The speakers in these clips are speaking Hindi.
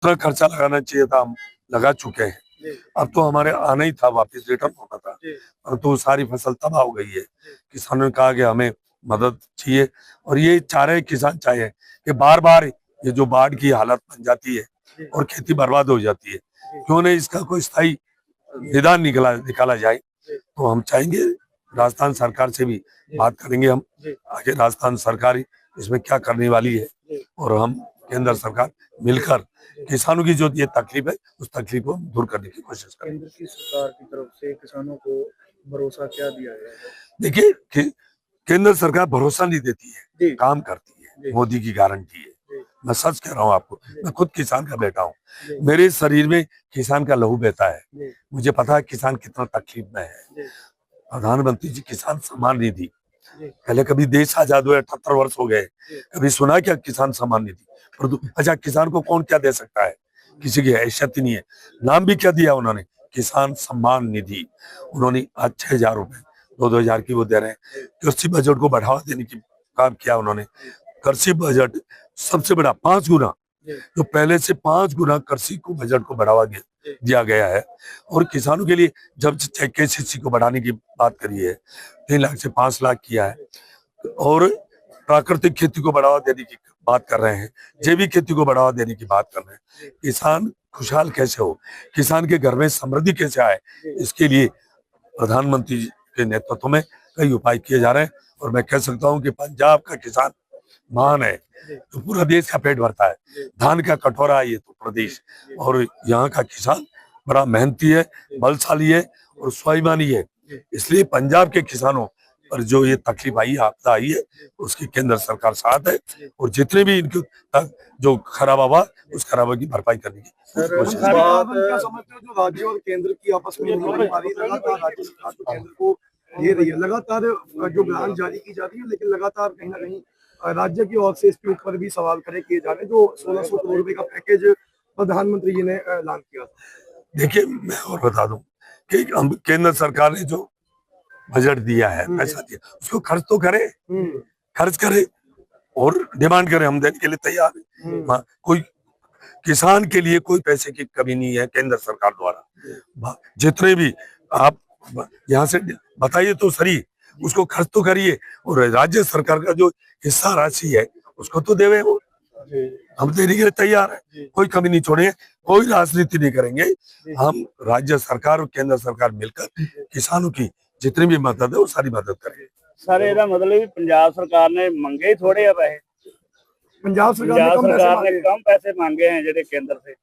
जितना खर्चा लगाना चाहिए था हम लगा चुके हैं। अब तो हमारे आना ही था, वापस रिटर्न होना था, तो सारी फसल तबाह हो गई है। किसानों ने कहा कि हमें मदद चाहिए, और ये चाह रहे किसान चाहे कि बार बार ये जो बाढ़ की हालत बन जाती है और खेती बर्बाद हो जाती है, क्यों नहीं इसका कोई स्थायी निदान निकाला जाए। तो हम चाहेंगे, राजस्थान सरकार से भी बात करेंगे हम, आगे राजस्थान सरकार इसमें क्या करने वाली है, और हम केंद्र सरकार मिलकर किसानों की जो ये तकलीफ है उस तकलीफ को दूर करने की कोशिश करें। केंद्र की सरकार की तरफ से किसानों को भरोसा क्या दिया गया है? देखिए, केंद्र सरकार भरोसा नहीं देती है, काम करती है, मोदी की गारंटी है। मैं सच कह रहा हूँ आपको, मैं खुद किसान का बेटा हूँ, मेरे शरीर में किसान का लहू बहता है, मुझे पता है किसान कितना तकलीफ में है। प्रधानमंत्री जी किसान सम्मान निधि, पहले कभी देश आजाद हुए 78 वर्ष हो गए, कभी सुना क्या किसान सम्मान निधि? अच्छा, किसान को कौन क्या दे सकता है? किसी की हैसियत ही नहीं है। नाम भी क्या दिया उन्होंने? किसान सम्मान निधि। उन्होंने आज 6,000 रुपए 2,000 की वो दे रहे हैं। कृषि बजट को बढ़ावा देने की काम किया उन्होंने। कृषि बजट सबसे बड़ा 5 गुना, तो पहले से 5 गुना कृषि को बजट को बढ़ावा दिया गया है। और किसानों के लिए जब KCC को बढ़ाने की बात करी है, 3 लाख से 5 लाख किया है। और प्राकृतिक खेती को बढ़ावा देने की बात कर रहे हैं, जैविक खेती को बढ़ावा देने की बात कर रहे हैं। किसान खुशहाल कैसे हो, किसान के घर में समृद्धि कैसे आए, इसके लिए प्रधानमंत्री जी के नेतृत्व में कई उपाय किए जा रहे हैं। और मैं कह सकता हूं कि पंजाब का किसान महान है, तो पूरा देश का पेट भरता है। धान का कटोरा है ये तो प्रदेश, और यहाँ का किसान बड़ा मेहनती है, बलशाली है और स्वाभिमानी है। इसलिए पंजाब के किसानों पर जो ये तकलीफ आई, आपदा आई है, उसकी केंद्र सरकार साथ है, और जितने भी इनके तक जो खराबा हुआ उस खराबा की भरपाई करने की कोशिश क्या समझते हो जो राज्य और केंद्र की आपस में नहीं बन पा रही, लगातार राज्य सरकार जो केंद्र को दे रही है, लगातार जो ग्रांट जारी की जा रही है, लेकिन लगातार कहीं ना कहीं राज्य की ओर से इसके ऊपर भी सवाल खड़े किए जा रहे हैं। जो 1600 करोड़ रुपए का पैकेज प्रधानमंत्री जी ने ऐलान किया। देखिए, मैं और बता दूं कि केंद्र सरकार ने जो बजट दिया है, पैसा दिया, उसको खर्च तो करे, खर्च करे और डिमांड करे, हम देने के लिए तैयार है। कोई किसान के लिए कोई पैसे की कमी नहीं है केंद्र सरकार द्वारा। जितने भी आप यहाँ से बताइए तो सही, उसको खर्च तो करिए, और राज्य सरकार का जो हिस्सा राशि है उसको तो देवे वो, हम देने के लिए तैयार है, कोई कमी नहीं छोड़ेंगे, कोई राजनीति नहीं करेंगे। हम राज्य सरकार और केंद्र सरकार मिलकर किसानों की जितनी भी मदद है वो सारी मदद करेंगे। सर ਇਹਦਾ मतलब भी पंजाब सरकार ने मंगे ही थोड़े आ पैसे, पंजाब सरकार ने कम पैसे मांगे हैं जेडे केंद्र से।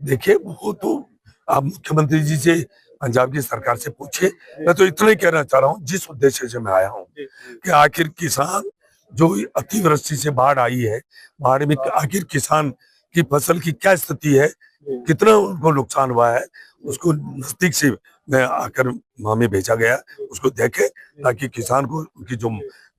देखिए, वो तो आप मुख्यमंत्री जी से, पंजाब की सरकार से पूछिए। मैं तो इतना ही कहना चाह रहा हूँ, जिस उद्देश्य से मैं आया हूँ, कि आखिर किसान जो अतिवृष्टि से बाढ़ आई है, बाढ़ में आखिर किसान की फसल की क्या स्थिति है, कितना उनको नुकसान हुआ है, उसको नजदीक से मैं आकर हमें भेजा गया, उसको देखे, ताकि किसान को उनकी जो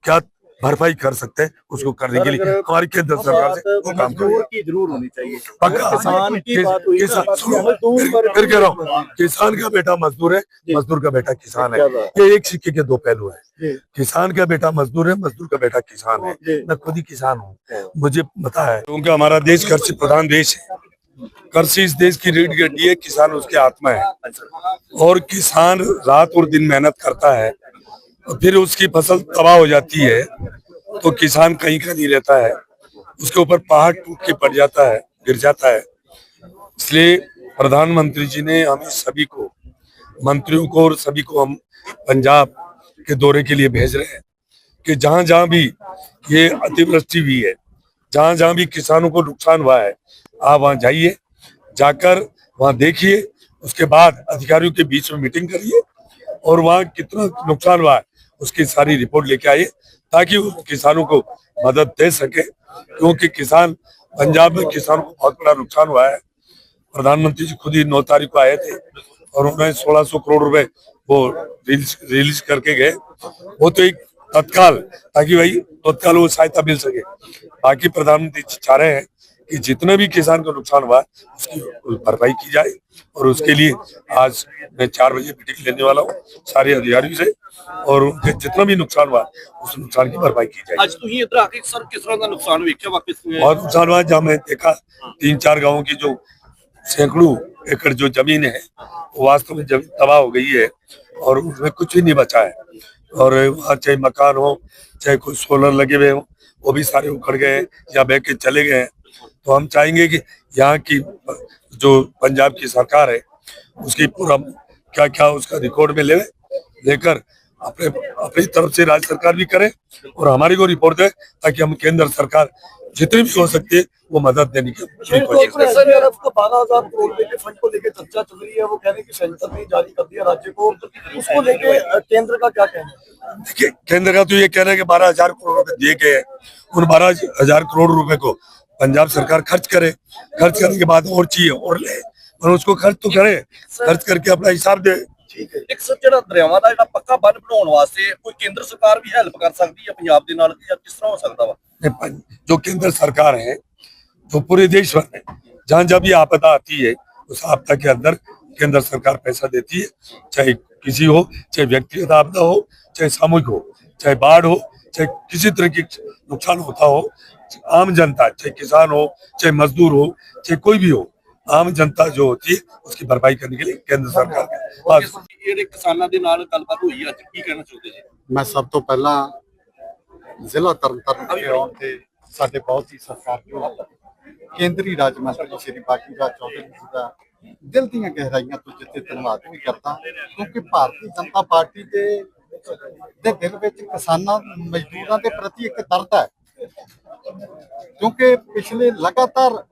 क्या भरपाई कर सकते हैं उसको करने के लिए हमारी केंद्र सरकार से वो काम की जरूर होनी चाहिए। पक्का किसान की बात हुई, फिर कह रहा हूँ, किसान का बेटा मजदूर है, मजदूर का बेटा किसान है, ये एक सिक्के के दो पहलू है। किसान का बेटा मजदूर है, मजदूर का बेटा किसान है। मैं खुद ही किसान हूँ, मुझे पता है, क्योंकि हमारा देश कृषि प्रधान देश है। कृषि इस देश की रीढ़ की हड्डी है, किसान उसके आत्मा है, और किसान रात और दिन मेहनत करता है, फिर उसकी फसल तबाह हो जाती है तो किसान कहीं का नहीं रहता है, उसके ऊपर पहाड़ टूट के पड़ जाता है, गिर जाता है। इसलिए प्रधानमंत्री जी ने हमें सभी को, मंत्रियों को और सभी को, हम पंजाब के दौरे के लिए भेज रहे हैं कि जहां जहां भी ये अतिवृष्टि हुई है, जहां जहां भी किसानों को नुकसान हुआ है, आप वहां जाइए, जाकर वहां देखिए, उसके बाद अधिकारियों के बीच में मीटिंग करिए, और वहां कितना नुकसान हुआ है उसकी सारी रिपोर्ट लेके आइए, ताकि उस किसानों को मदद दे सके। क्योंकि किसान, पंजाब में किसानों को बहुत बड़ा नुकसान हुआ है। प्रधानमंत्री जी खुद ही 9 तारीख को आए थे, और उन्होंने 1600 करोड़ रुपए वो रिलीज करके गए, वो तो एक तत्काल, ताकि भाई तत्काल वो सहायता मिल सके। बाकी प्रधानमंत्री चाह रहे हैं कि जितने भी किसान को नुकसान हुआ उसकी भरपाई की जाए। और उसके लिए आज मैं 4 बजे मीटिंग लेने वाला हूँ सारे अधिकारियों से, और उनके जितना भी नुकसान हुआ उस नुकसान की भरपाई की जाए। ਅੱਜ ਤੁਸੀਂ ਇੱਧਰ ਆ ਕੇ ਸਰ ਕਿਸ ਤਰ੍ਹਾਂ ਦਾ ਨੁਕਸਾਨ ਵੇਖਿਆ ਵਾਕਿਸ बहुत नुकसान हुआ, जहाँ मैं देखा 3-4 गाँवों की जो सैकड़ों एकड़ जो जमीन है वो वास्तव में जमीन तबाह हो गई है और उसमें कुछ भी नहीं बचा है। और वहाँ चाहे मकान हो चाहे कोई सोलर लगे हुए हो वो भी सारे उखड़ गए हैं या बह के चले गए हैं। तो हम चाहेंगे कि यहाँ की जो पंजाब की सरकार है उसकी पूरा क्या क्या उसका रिकॉर्ड में लेकर अपने अपनी तरफ से राज्य सरकार भी करे और हमारी को रिपोर्ट दे, ताकि हम केंद्र सरकार जितनी भी हो सकती है वो मदद देने की पूरी कोशिश करें। कॉर्पोरेशन ने आपको 12,000 करोड़ रुपए के फंड को लेकर चर्चा चल रही है, वो कह रहे हैं कि सेंटर ने जारी कर दिया राज्य को, उसको लेके केंद्र का क्या कहना है? देखिए केंद्र का तो ये कह रहे हैं कि 12,000 करोड़ रुपए दिए गए हैं, उन 12,000 करोड़ रुपए को पंजाब सरकार खर्च करे, खर्च करने के बाद और चाहिए और ले, और उसको खर्च तो करे, खर्च करके अपना हिसाब दे। ठीक है। ਇੱਕ ਸਰ ਜਿਹੜਾ ਦਰਿਆਵਾਂ ਦਾ ਜਿਹੜਾ ਪੱਕਾ ਬੰਨ ਬਣਾਉਣ ਵਾਸਤੇ ਕੋਈ ਕੇਂਦਰ ਸਰਕਾਰ ਵੀ ਹੈਲਪ ਕਰ ਸਕਦੀ ਹੈ ਪੰਜਾਬ ਦੇ ਨਾਲ, ਜਾਂ ਕਿਸ ਤਰ੍ਹਾਂ ਹੋ ਸਕਦਾ ਵਾ? जो केंद्र सरकार है जो पूरे देश भर में जहाँ जब भी आपदा आती है उस आपदा के अंदर केंद्र सरकार पैसा देती है, चाहे किसी हो, चाहे व्यक्तिगत आपदा हो, चाहे सामूहिक हो, चाहे बाढ़ हो, चाहे किसी तरह की नुकसान होता हो, आम जनता चाहे किसान हो चाहे मजदूर हो चाहे कोई भी हो, आम जनता जो होती है उसकी भरपाई करने के लिए केंद्र सरकार के पास। ਜਿਹੜੇ ਕਿਸਾਨਾਂ ਦੇ ਨਾਲ ਗੱਲਬਾਤ ਹੋਈ ਅੱਜ ਕੀ ਕਹਿਣਾ ਚਾਹੁੰਦੇ ਜੀ? ਮੈਂ ਸਭ ਤੋਂ ਪਹਿਲਾਂ ਜ਼ਿਲ੍ਹਾ ਤਰਨਤਾਰਨ ਦੇ ਆਉਣ ਤੇ ਸਾਡੇ ਬਹੁਤ ਹੀ ਸਤਿਕਾਰਯੋਗ ਕੇਂਦਰੀ ਰਾਜ ਮੰਤਰੀ ਸ਼੍ਰੀ ਬਾਕੀ ਰਾਜ ਚੌਧਰੀ ਜੀ ਦਾ ਦਿਲ ਦੀਆਂ ਗਹਿਰਾਈਆਂ ਤੋਂ ਜਿੱਥੇ ਧੰਨਵਾਦ ਵੀ ਕਰਦਾ, ਕਿਉਂਕਿ ਭਾਰਤੀ ਜਨਤਾ ਪਾਰਟੀ ਦੇ ਦਿਲ ਵਿੱਚ ਕਿਸਾਨਾਂ ਮਜ਼ਦੂਰਾਂ ਦੇ ਪ੍ਰਤੀ ਇੱਕ ਦਰਦ ਹੈ। ਕਿਉਂਕਿ ਪਿਛਲੇ ਲਗਾਤਾਰ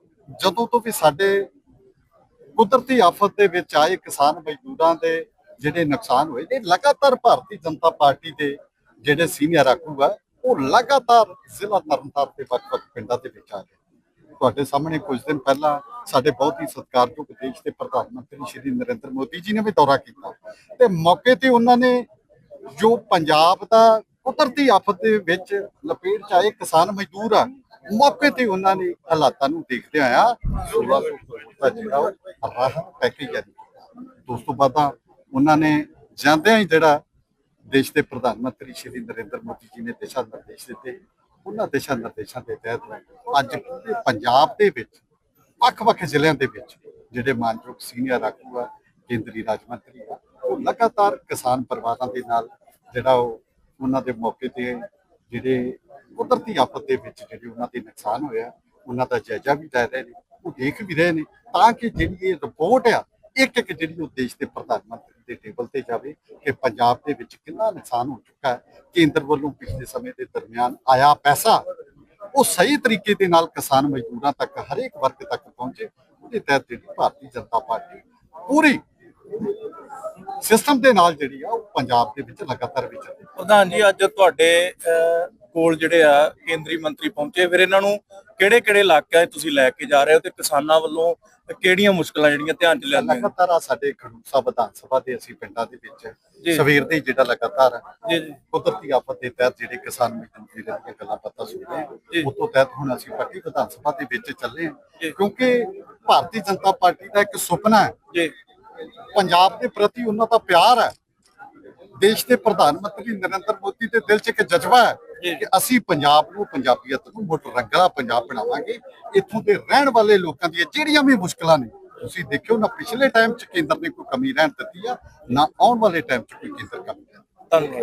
ਜਦੋਂ ਤੋਂ ਵੀ ਸਾਡੇ ਕੁਦਰਤੀ ਆਫਤ ਦੇ ਵਿੱਚ ਆਏ ਕਿਸਾਨ ਮਜ਼ਦੂਰਾਂ ਦੇ ਜਿਹੜੇ ਨੁਕਸਾਨ ਹੋਏ ਨੇ, ਲਗਾਤਾਰ ਭਾਰਤੀ ਜਨਤਾ ਪਾਰਟੀ ਦੇ ਜਿਹੜੇ ਸੀਨੀਅਰ ਆਗੂ ਆ ਉਹ ਲਗਾਤਾਰ ਜ਼ਿਲ੍ਹਾ ਤਰਨਤਾਰਨ ਦੇ ਵੱਖ-ਵੱਖ ਪਿੰਡਾਂ ਦੇ ਵਿੱਚ ਆ ਗਏ। ਤੁਹਾਡੇ ਸਾਹਮਣੇ ਕੁਝ ਦਿਨ ਪਹਿਲਾਂ ਸਾਡੇ ਬਹੁਤ ਹੀ ਸਤਿਕਾਰਯੋਗ ਦੇਸ਼ ਦੇ ਪ੍ਰਧਾਨ ਮੰਤਰੀ ਸ਼੍ਰੀ ਨਰਿੰਦਰ ਮੋਦੀ ਜੀ ਨੇ ਵੀ ਦੌਰਾ ਕੀਤਾ ਤੇ ਮੌਕੇ ਤੇ ਉਹਨਾਂ ਨੇ ਜੋ ਪੰਜਾਬ ਦਾ ਕੁਦਰਤੀ ਆਫਤ ਦੇ ਵਿੱਚ ਲਪੇਟ ਚ ਆਏ ਕਿਸਾਨ ਮਜ਼ਦੂਰ ਆ, ਮੌਕੇ ਤੇ ਉਹਨਾਂ ਨੇ ਹਾਲਾਤਾਂ ਨੂੰ ਦੇਖਦੇ ਹੋਇਆ 1600 ਦਾ ਜਿਹੜਾ ਉਹ ਰਾਹਤ ਪੈਕੇਜ ਜਾਰੀ ਕੀਤਾ। ਉਸ ਤੋਂ ਬਾਅਦ ਉਹਨਾਂ ਨੇ ਜਾਂਦਿਆਂ ਹੀ ਜਿਹੜਾ ਦੇਸ਼ ਦੇ ਪ੍ਰਧਾਨ ਮੰਤਰੀ ਸ਼੍ਰੀ ਨਰਿੰਦਰ ਮੋਦੀ ਜੀ ਨੇ ਦਿਸ਼ਾ ਨਿਰਦੇਸ਼ ਦਿੱਤੇ, ਉਹਨਾਂ ਦਿਸ਼ਾ ਨਿਰਦੇਸ਼ਾਂ ਦੇ ਤਹਿਤ ਅੱਜ ਪੂਰੇ ਪੰਜਾਬ ਦੇ ਵਿੱਚ ਵੱਖ-ਵੱਖ ਜ਼ਿਲ੍ਹਿਆਂ ਦੇ ਵਿੱਚ ਜਿਹੜੇ ਮਾਨਯੋਗ ਸੀਨੀਅਰ ਆਗੂ ਆ, ਕੇਂਦਰੀ ਰਾਜ ਮੰਤਰੀ ਆ, ਉਹ ਲਗਾਤਾਰ ਕਿਸਾਨ ਪਰਿਵਾਰਾਂ ਦੇ ਨਾਲ ਜਿਹੜਾ ਉਹ ਉਹਨਾਂ ਦੇ ਮੌਕੇ ਤੇ ਜਿਹੜੇ ਕੁਦਰਤੀ ਆਫਤ ਦੇ ਵਿੱਚ ਜਿਹੜੇ ਉਹਨਾਂ ਦੇ ਨੁਕਸਾਨ ਹੋਇਆ ਉਹਨਾਂ ਦਾ ਜਾਇਜ਼ਾ ਵੀ ਲੈ ਰਹੇ ਨੇ, ਉਹ ਦੇਖ ਵੀ ਰਹੇ ਨੇ, ਤਾਂ ਕਿ ਜਿਹੜੀ ਇਹ ਰਿਪੋਰਟ ਆ ਇੱਕ ਇੱਕ ਜਿਹੜੀ ਉਹ ਦੇਸ਼ ਦੇ ਪ੍ਰਧਾਨ ਮੰਤਰੀ ਦੇ ਟੇਬਲ ਤੇ ਜਾਵੇ ਕਿ ਪੰਜਾਬ ਦੇ ਵਿੱਚ ਕਿੰਨਾ ਨੁਕਸਾਨ ਹੋ ਚੁੱਕਾ ਹੈ। ਕੇਂਦਰ ਵੱਲੋਂ ਪਿਛਲੇ ਸਮੇਂ ਦੇ ਦਰਮਿਆਨ ਆਇਆ ਪੈਸਾ ਉਹ ਸਹੀ ਤਰੀਕੇ ਦੇ ਨਾਲ ਕਿਸਾਨ ਮਜ਼ਦੂਰਾਂ ਤੱਕ ਹਰੇਕ ਵਰਗ ਤੱਕ ਪਹੁੰਚੇ। ਉਹਦੇ ਤਹਿਤ ਜਿਹੜੀ ਭਾਰਤੀ ਜਨਤਾ ਪਾਰਟੀ ਪੂਰੀ ਸਿਸਟਮ ਦੇ ਨਾਲ ਜਿਹੜੀ ਆ ਉਹ ਪੰਜਾਬ ਦੇ ਵਿੱਚ ਲਗਾਤਾਰ ਵਿਚਰਦੀ। ਪ੍ਰਧਾਨ ਜੀ ਅੱਜ ਤੁਹਾਡੇ ਕੋਲ ਜਿਹੜੇ ਆ ਕੇਂਦਰੀ ਮੰਤਰੀ ਪਹੁੰਚੇ, ਫਿਰ ਇਹਨਾਂ ਨੂੰ ਕਿਹੜੇ ਕਿਹੜੇ ਇਲਾਕਿਆਂ 'ਚ ਤੁਸੀਂ ਲੈ ਕੇ ਜਾ ਰਹੇ ਹੋ ਤੇ ਕਿਸਾਨਾਂ ਵੱਲੋਂ ਕਿਹੜੀਆਂ ਮੁਸ਼ਕਲਾਂ ਜਿਹੜੀਆਂ ਧਿਆਨ 'ਚ ਲਿਆਂਦੀਆਂ? ਲਗਾਤਾਰ ਆ ਸਾਡੇ ਖਡੂਰ ਸਾਹਿਬ ਵਿਧਾਨ ਸਭਾ ਦੇ ਅਸੀਂ ਪਿੰਡਾਂ ਦੇ ਵਿੱਚ ਸਵੇਰ ਦੇ ਜਿਹੜਾ ਲਗਾਤਾਰ ਜੀ ਜੀ ਕੁਦਰਤੀ ਆਫਤ ਦੇ ਤਹਿਤ ਜਿਹੜੇ ਕਿਸਾਨ ਮਜ਼ਦੂਰ ਦੀਆਂ ਗੱਲਾਂ ਬਾਤਾਂ ਸੁਣ ਰਹੇ ਹਾਂ, ਉਸ ਤੋਂ ਤਹਿਤ ਹੁਣ ਅਸੀਂ ਪੱਟੀ ਵਿਧਾਨ ਸਭਾ ਦੇ ਵਿੱਚ ਚੱਲੇ ਹਾਂ, ਕਿਉਂਕਿ ਭਾਰਤੀ ਜਨਤਾ ਪਾਰਟੀ ਦਾ ਇੱਕ ਸੁਪਨਾ ਹੈ, ਜੀ ਪੰਜਾਬ ਦੇ ਪ੍ਰਤੀ ਉਹਨਾਂ ਦਾ ਪਿਆਰ ਹੈ, ਦੇਸ਼ ਦੇ ਪ੍ਰਧਾਨ ਮੰਤਰੀ ਨਰਿੰਦਰ ਮੋਦੀ ਦੇ ਦਿਲ 'ਚ ਇੱਕ ਜਜ਼ਬਾ ਹੈ ਕਿ ਅਸੀਂ ਪੰਜਾਬ ਨੂੰ, ਪੰਜਾਬੀਅਤ ਨੂੰ ਮੁੱਢ ਰੰਗਲਾ ਪੰਜਾਬ ਬਣਾਵਾਂਗੇ। ਇੱਥੋਂ ਦੇ ਰਹਿਣ ਵਾਲੇ ਲੋਕਾਂ ਦੀਆਂ ਜਿਹੜੀਆਂ ਵੀ ਮੁਸ਼ਕਲਾਂ ਨੇ, ਤੁਸੀਂ ਦੇਖਿਓ ਨਾ ਪਿਛਲੇ ਟਾਈਮ 'ਚ ਕੇਂਦਰ ਨੇ ਕੋਈ ਕਮੀ ਰਹਿਣ ਦਿੱਤੀ ਆ, ਨਾ ਆਉਣ ਵਾਲੇ ਟਾਈਮ 'ਚ ਕੋਈ ਕੇਂਦਰ ਕਮੀ। ਧੰਨਵਾਦ।